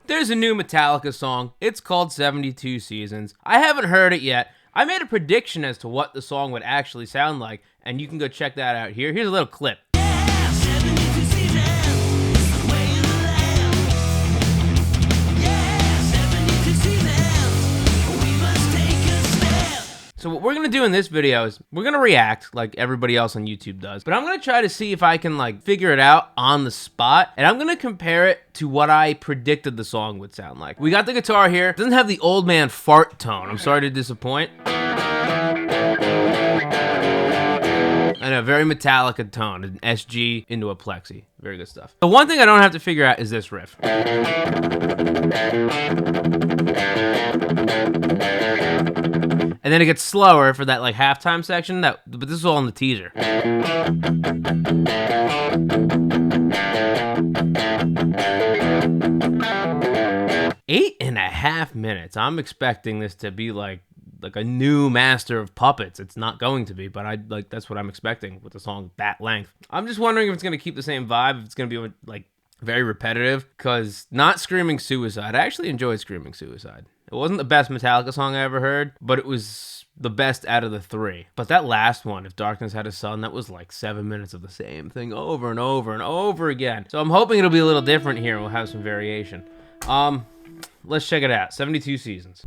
There's a new Metallica song. It's called 72 Seasons. I haven't heard it yet. I made a prediction as to what the song would actually sound like, and you can go check that out here. Here's a little clip. So what we're going to do in this video is we're going to react like everybody else on YouTube does. But I'm going to try to see if I can like figure it out on the spot. And I'm going to compare it to what I predicted the song would sound like. We got the guitar here. It doesn't have the old man fart tone. I'm sorry to disappoint. And a very Metallica tone, an SG into a plexi. Very good stuff. The one thing I don't have to figure out is this riff. And then it gets slower for that like halftime section. But this is all in the teaser. 8.5 minutes. I'm expecting this to be like a new master of puppets. It's not going to be, but that's what I'm expecting with a song that length. I'm just wondering if it's gonna keep the same vibe, if it's gonna be like very repetitive, because not Screaming Suicide. I actually enjoyed Screaming Suicide. It wasn't the best Metallica song I ever heard, but it was the best out of the three. But that last one, If Darkness Had a Son, that was like 7 minutes of the same thing over and over and over again. So I'm hoping it'll be a little different here and we'll have some variation. Let's check it out. 72 Seasons.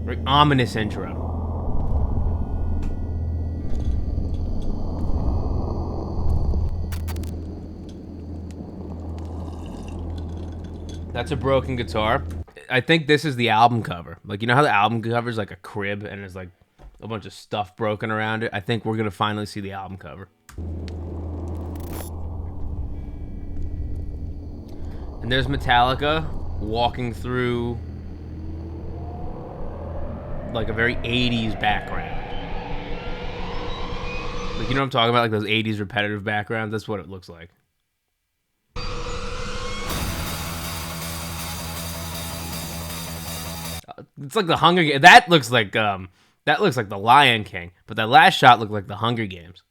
Very ominous intro. That's a broken guitar. I think this is the album cover. Like, you know how the album cover is like a crib and there's like a bunch of stuff broken around it? I think we're gonna finally see the album cover. And there's Metallica walking through like a very 80s background. Like, you know what I'm talking about? Like those 80s repetitive backgrounds? That's what it looks like. It's like the Hunger Games. That looks like the Lion King, but that last shot looked like the Hunger Games.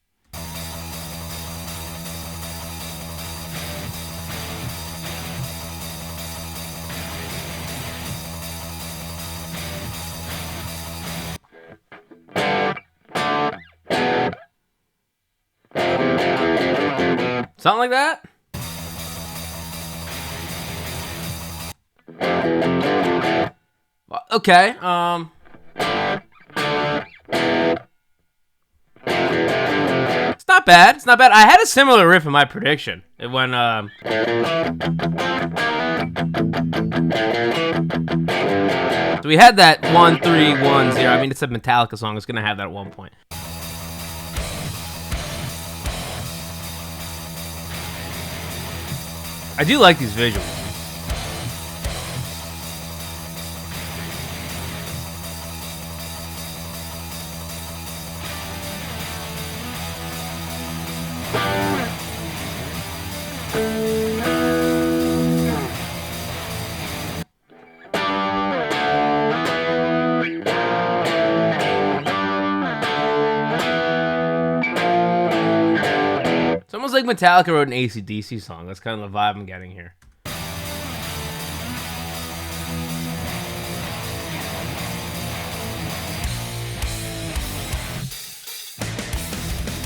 Something like that? Okay, it's not bad. It's not bad. I had a similar riff in my prediction. It went, so we had that 1 3 1 0. I mean, it's a Metallica song. It's gonna have that at one point. I do like these visuals. It's almost like Metallica wrote an AC/DC song. That's kind of the vibe I'm getting here.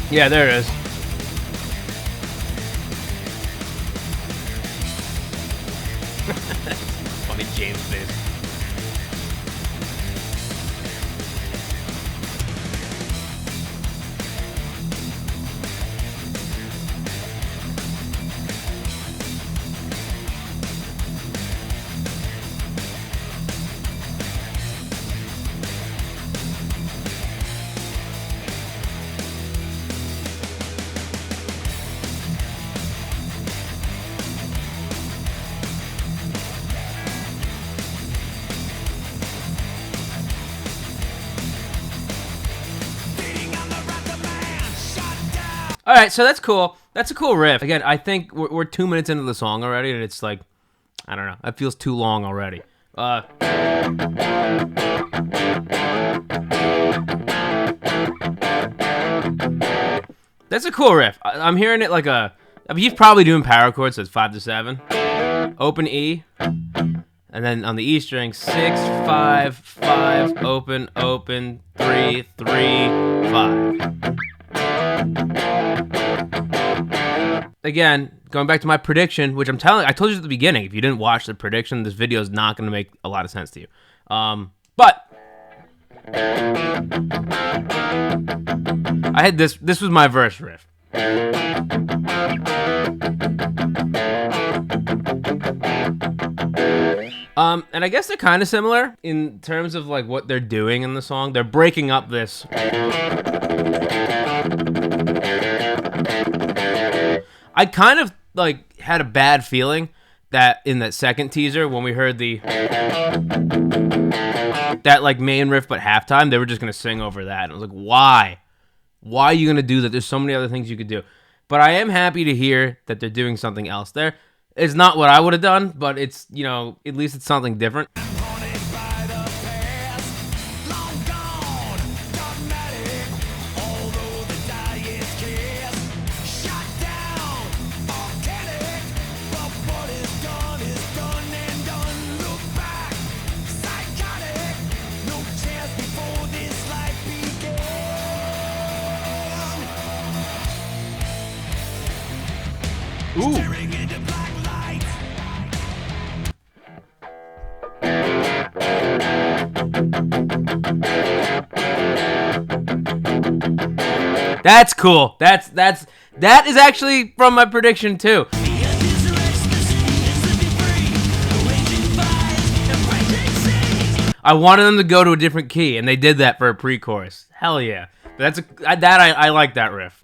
Yeah, there it is. Funny James face. All right, so that's cool. That's a cool riff. Again, I think we're 2 minutes into the song already, and it's like, I don't know. It feels too long already. That's a cool riff. I'm hearing it like I mean, he's probably doing power chords, so it's 5 to 7. Open E. And then on the E string, 6, 5, 5, open, open, 3, 3, 5. Again, going back to my prediction, which I told you at the beginning, if you didn't watch the prediction, this video is not going to make a lot of sense to you. But I had this was my verse riff. And I guess they're kind of similar in terms of like what they're doing in the song. They're breaking up this. I kind of like had a bad feeling that in that second teaser when we heard that like main riff but halftime, they were just gonna sing over that. And I was like, why? Why are you gonna do that? There's so many other things you could do. But I am happy to hear that they're doing something else there. It's not what I would have done, but it's, you know, at least it's something different. Ooh. That's cool. That is actually from my prediction too. I wanted them to go to a different key, and they did that for a pre-chorus. Hell yeah. But I like that riff.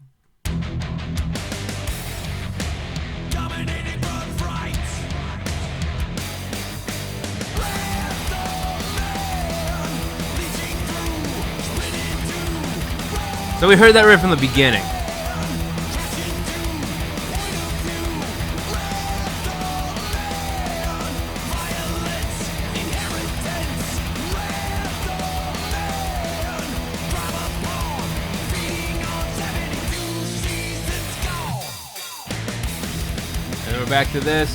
So we heard that riff from the beginning. And we're back to this.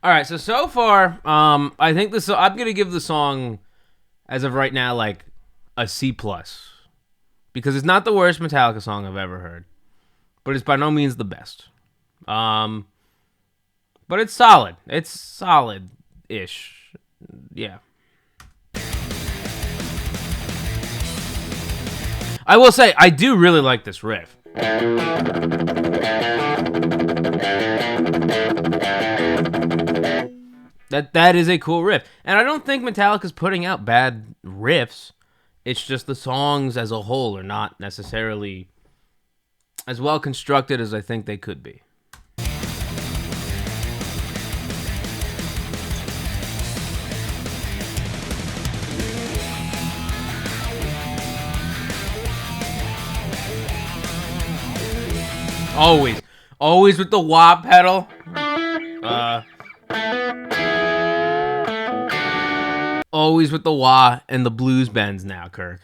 All right, so far, I think this. I'm gonna give the song, as of right now, like a C+. Because it's not the worst Metallica song I've ever heard. But it's by no means the best. But it's solid. It's solid-ish. Yeah. I will say, I do really like this riff. That is a cool riff. And I don't think Metallica's putting out bad riffs. It's just the songs as a whole are not necessarily as well constructed as I think they could be. Always with the wah pedal. Always with the wah and the blues bends now, Kirk.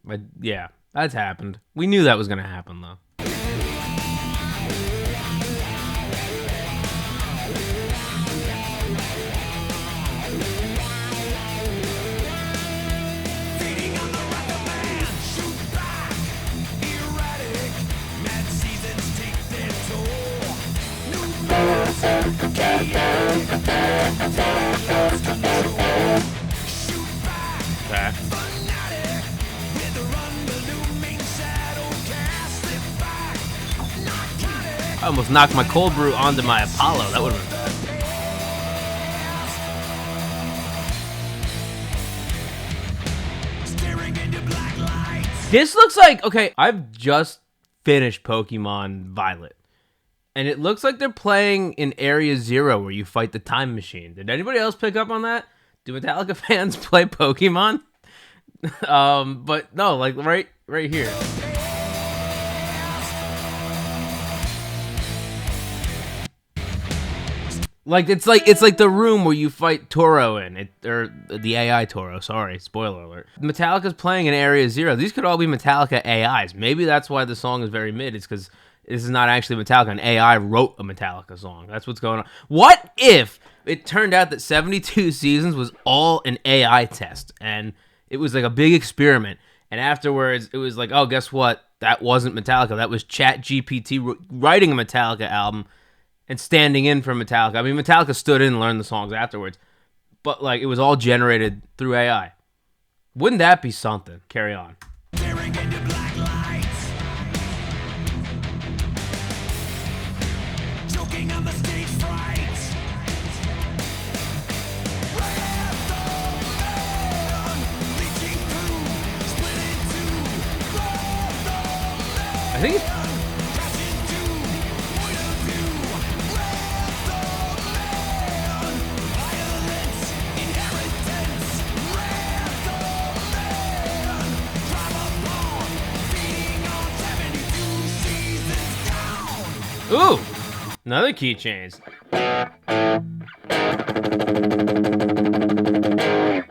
But yeah, that's happened. We knew that was gonna happen though. Okay. I almost knocked my cold brew onto my Apollo. That would have been bad. This looks like, okay, I've just finished Pokemon Violet. And it looks like they're playing in Area Zero where you fight the time machine. Did anybody else pick up on that? Do Metallica fans play Pokemon? But no, like right here. Like it's like the room where you fight Toro in it, or the AI Toro. Sorry, spoiler alert. Metallica's playing in Area Zero. These could all be Metallica AIs. Maybe that's why the song is very mid. It's because this is not actually Metallica. An AI wrote a Metallica song. That's what's going on. What if it turned out that 72 Seasons was all an AI test, and it was like a big experiment, and afterwards it was like, oh, guess what? That wasn't Metallica. That was ChatGPT writing a Metallica album and standing in for Metallica. I mean, Metallica stood in and learned the songs afterwards, but like it was all generated through AI. Wouldn't that be something? Carry on. Staring into black lights, choking on the stage fright. Wrath of man, leaching through, split in two. Wrath of man, I think it's cast into point of view. Wrath of man, violence, inheritance. Wrath of man, drive upon, feeding on 72 seasons down. ooh, another key change.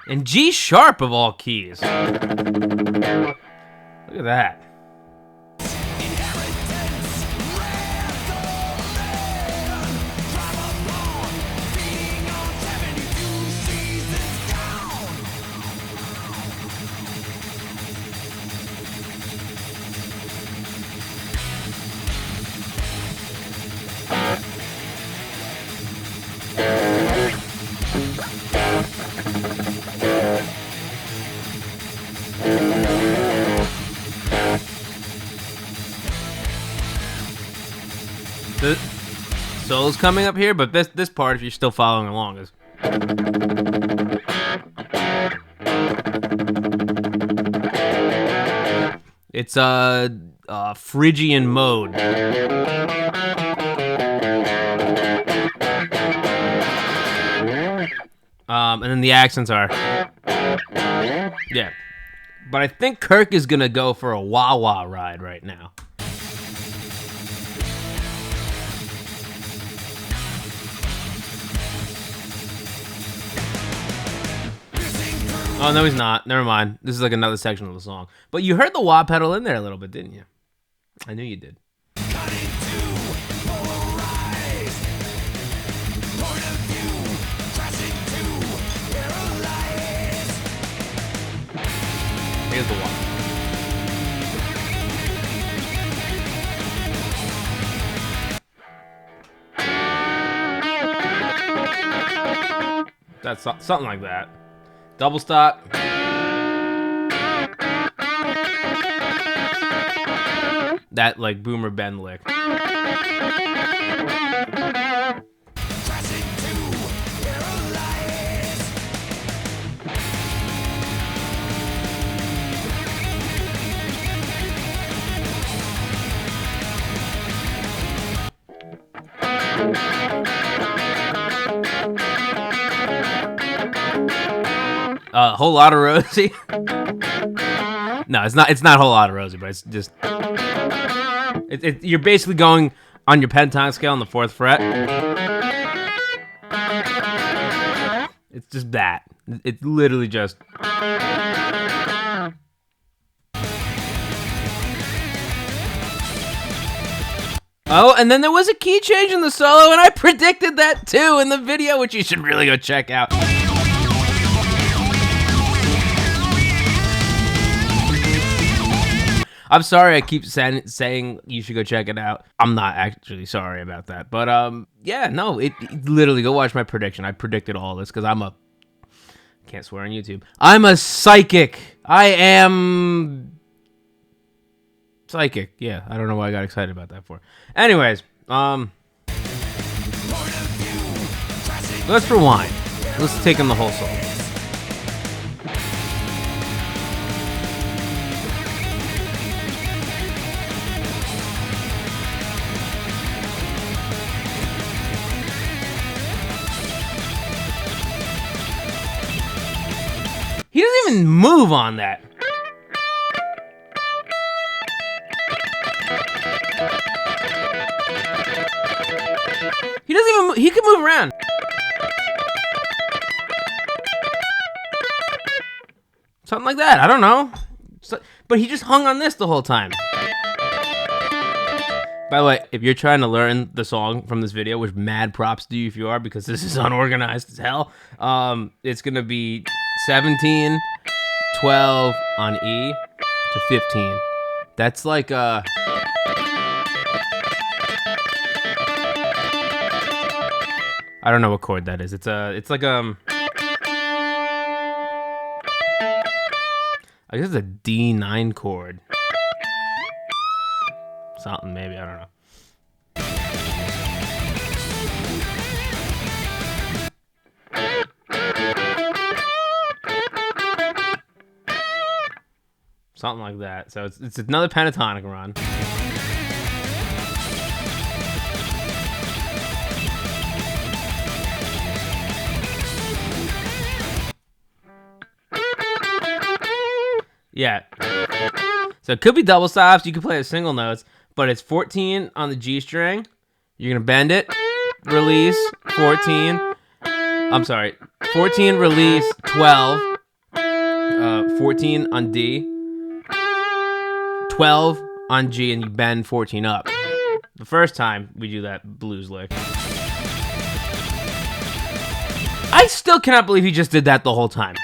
And G sharp of all keys. Look at that. Inheritance, wrath of man, drive upon, feeding on 72 seasons down. The solo's coming up here, but this part, if you're still following along, is it's Phrygian mode. And then the accents are, yeah. But I think Kirk is gonna go for a wah-wah ride right now. Oh, no, he's not. Never mind. This is like another section of the song. But you heard the wah pedal in there a little bit, didn't you? I knew you did. Cut into polarized point of view, crash into paralyzed. Here's the wah. That's something like that. Double stop. That like boomer bend lick. Crash into paralyzed. Whole lot of Rosie. No, it's not. It's not Whole Lot of Rosie, but it's just. You're basically going on your pentatonic scale on the 4th fret. It's just that. It's literally just. Oh, and then there was a key change in the solo, and I predicted that too in the video, which you should really go check out. I'm sorry I keep saying you should go check it out. I'm not actually sorry about that. But, yeah, no, it literally, go watch my prediction. I predicted all this because can't swear on YouTube. I'm a psychic. I am psychic. Yeah, I don't know why I got excited about that for. Anyways, let's rewind. Let's take in the whole song. He doesn't even move on that. He doesn't even move. He can move around. Something like that. I don't know. But he just hung on this the whole time. By the way, if you're trying to learn the song from this video, which mad props to you if you are, because this is unorganized as hell, it's gonna be 17, 12 on E to 15. That's like I don't know what chord that is. It's like I guess it's a D9 chord. Something maybe, I don't know. Something like that. So it's another pentatonic run. Yeah. So it could be double stops. You could play the single notes, but it's 14 on the G string. You're gonna bend it, release, 14. I'm sorry, 14, release, 12. 14 on D, 12 on G, and you bend 14 up. The first time we do that blues lick. I still cannot believe he just did that the whole time.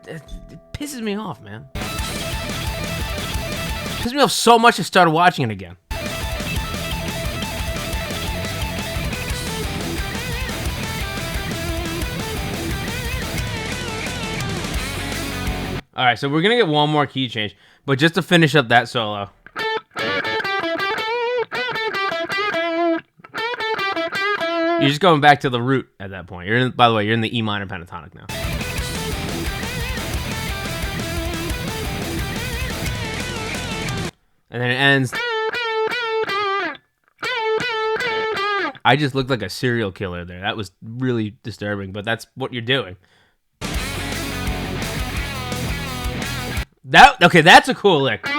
It pisses me off, man. It pisses me off so much I started watching it again. All right, so we're gonna get one more key change, but just to finish up that solo. You're just going back to the root at that point. You're in, by the way, you're in the E minor pentatonic now. And then it ends. I just looked like a serial killer there. That was really disturbing, but that's what you're doing. Okay, that's a cool lick. So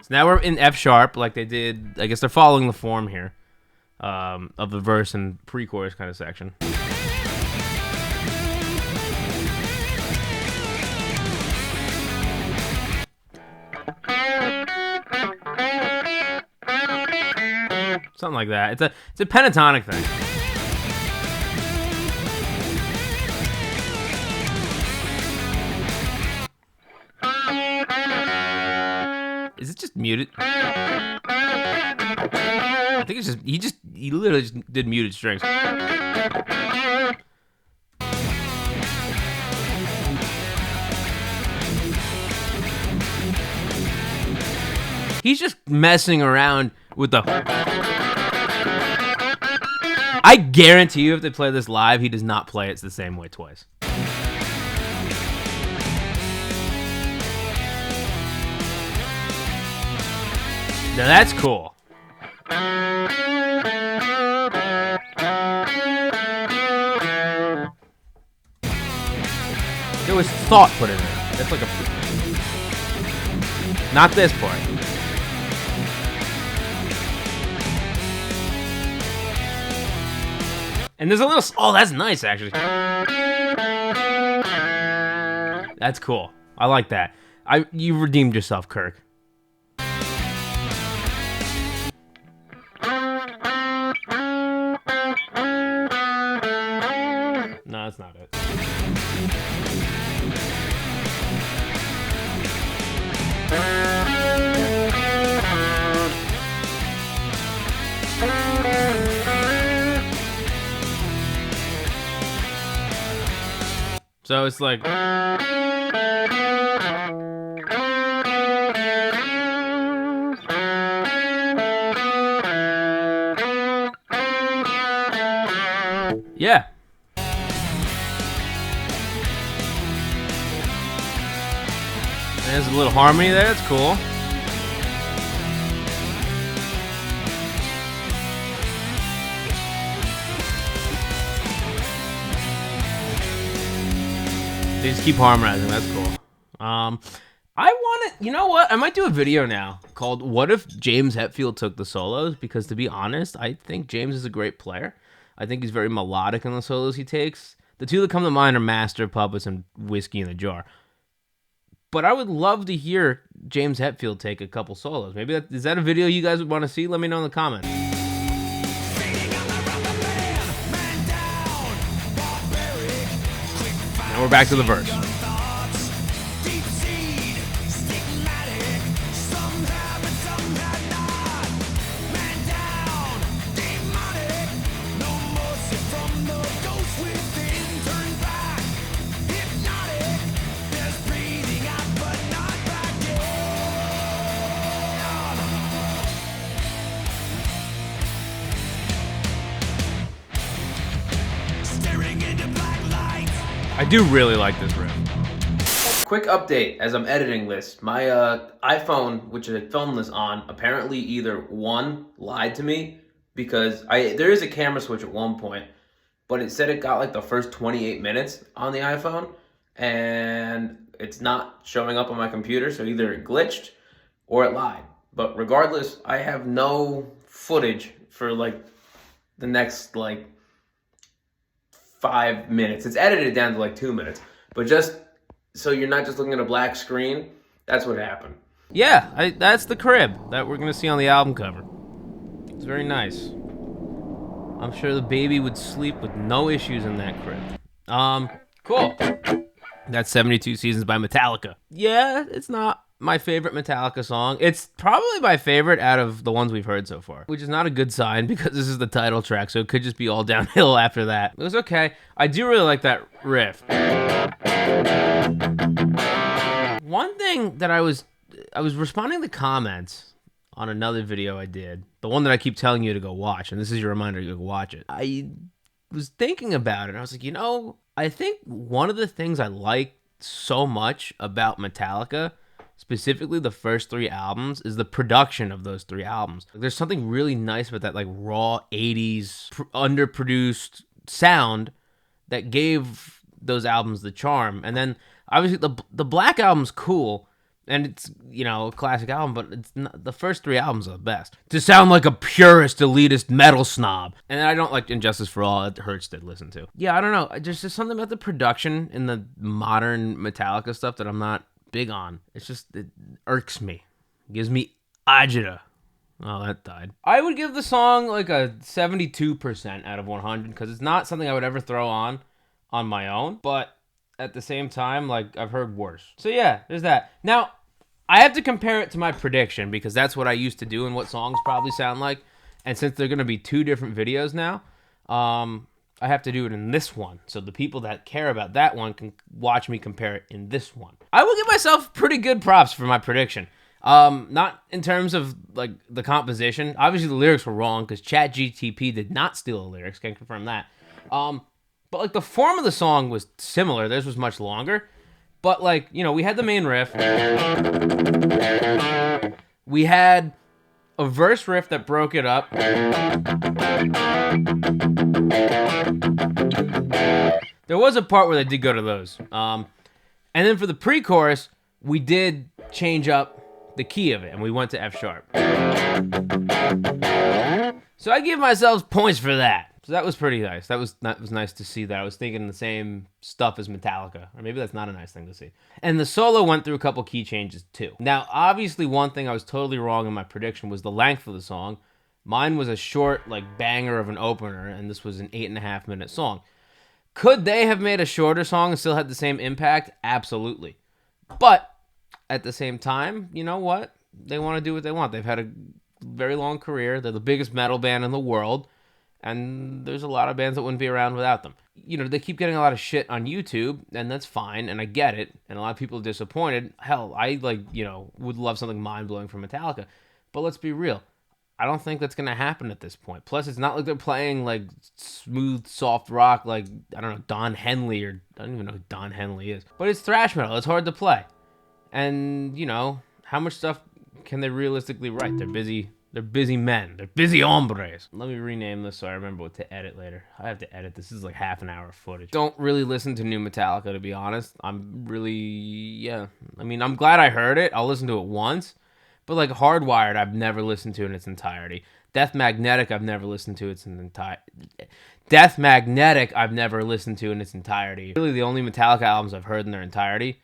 now we're in F sharp, like they did. I guess they're following the form here of the verse and pre-chorus kind of section. Something like that. It's a pentatonic thing. Is it just muted? I think it's just he literally just did muted strings. He's just messing around with the. I guarantee you, if they play this live, he does not play it the same way twice. Now that's cool. There was thought put in there. That's like a. Not this part. And there's a little. Oh, that's nice, actually. That's cool. I like that. You redeemed yourself, Kirk. No, that's not it. So it's like. Yeah. There's a little harmony there. That's cool. They just keep harmonizing. That's cool. I want to, you know what? I might do a video now called "What if James Hetfield took the solos?" Because to be honest, I think James is a great player. I think he's very melodic in the solos he takes. The two that come to mind are Master of Puppets and Whiskey in the Jar. But I would love to hear James Hetfield take a couple solos. Maybe is that a video you guys would want to see? Let me know in the comments. Now we're back to the verse. I do really like this riff. Quick update as I'm editing this. My iPhone, which I filmed this on, apparently either one, lied to me because there is a camera switch at one point, but it said it got like the first 28 minutes on the iPhone, and it's not showing up on my computer, so either it glitched or it lied. But regardless, I have no footage for like the next like 5 minutes. It's edited down to like 2 minutes, but just so you're not just looking at a black screen, that's what happened. Yeah, that's the crib that we're gonna see on the album cover. It's very nice. I'm sure the baby would sleep with no issues in that crib. Cool. That's 72 Seasons by Metallica. Yeah, it's not my favorite Metallica song. It's probably my favorite out of the ones we've heard so far, which is not a good sign because this is the title track, so it could just be all downhill after that. It was okay. I do really like that riff. One thing that I was responding to comments on another video I did, the one that I keep telling you to go watch, and this is your reminder to go watch it. I was thinking about it, and I was like, I think one of the things I like so much about Metallica, specifically the first 3 albums, is the production of those 3 albums. There's something really nice about that like raw 80s underproduced sound that gave those albums the charm. And then obviously the Black Album's cool, and it's, a classic album, but it's not, the first 3 albums are the best. To sound like a purist, elitist metal snob. And I don't like Injustice for All. It hurts to listen to. Yeah, I don't know. There's just something about the production in the modern Metallica stuff that I'm not big on. It irks me. It gives me agita. Oh, that died. I would give the song like a 72% out of 100 because it's not something I would ever throw on my own, but at the same time, like, I've heard worse. So yeah, there's that. Now, I have to compare it to my prediction because that's what I used to do and what songs probably sound like. And since they're going to be 2 different videos now, I have to do it in this one. So the people that care about that one can watch me compare it in this one. I will give myself pretty good props for my prediction. Not in terms of like the composition. Obviously the lyrics were wrong because ChatGPT did not steal the lyrics. Can confirm that. But like the form of the song was similar. Theirs was much longer. But like, we had the main riff. We had a verse riff that broke it up. There was a part where they did go to those. And then for the pre-chorus, we did change up the key of it, and we went to F sharp. So I give myself points for that. So that was pretty nice. That was nice to see that. I was thinking the same stuff as Metallica. Or maybe that's not a nice thing to see. And the solo went through a couple key changes too. Now, obviously one thing I was totally wrong in my prediction was the length of the song. Mine was a short, like, banger of an opener, and this was an 8.5-minute song. Could they have made a shorter song and still had the same impact? Absolutely. But at the same time, you know what? They want to do what they want. They've had a very long career. They're the biggest metal band in the world. And there's a lot of bands that wouldn't be around without them. They keep getting a lot of shit on YouTube, and that's fine, and I get it. And a lot of people are disappointed. Hell, I, would love something mind-blowing from Metallica. But let's be real. I don't think that's going to happen at this point. Plus, it's not like they're playing, like, smooth, soft rock like, I don't know, Don Henley, or I don't even know who Don Henley is. But it's thrash metal. It's hard to play. And, how much stuff can they realistically write? They're busy men. They're busy hombres. Let me rename this so I remember what to edit later. I have to edit. This is like half an hour of footage. Don't really listen to new Metallica, to be honest. I'm glad I heard it. I'll listen to it once. But like Hardwired, I've never listened to in its entirety. Death Magnetic, I've never listened to its entire. Death Magnetic, I've never listened to in its entirety. Really, the only Metallica albums I've heard in their entirety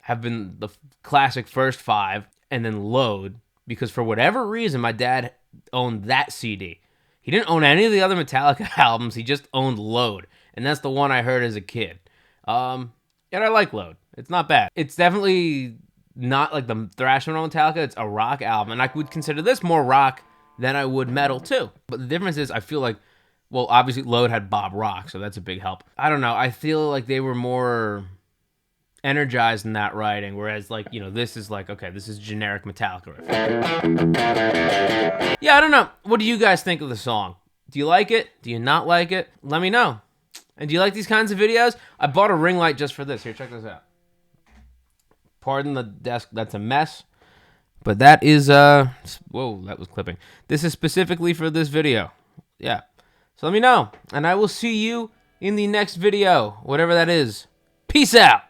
have been the classic first 5 and then Load, because for whatever reason, my dad owned that CD. He didn't own any of the other Metallica albums. He just owned Load, and that's the one I heard as a kid. And I like Load. It's not bad. It's definitely not like the thrash metal Metallica. It's a rock album, and I would consider this more rock than I would metal too. But the difference is, I feel like, well, obviously Load had Bob Rock, so that's a big help. I don't know. I feel like they were more energized in that writing, whereas, like, you know, this is like, okay, this is generic Metallica riff. Yeah, I don't know. What do you guys think of the song? Do you like it? Do you not like it? Let me know. And do you like these kinds of videos? I bought a ring light just for this. Here, check this out. Pardon the desk. That's a mess. But that is, whoa, that was clipping. This is specifically for this video. Yeah. So let me know. And I will see you in the next video, whatever that is. Peace out.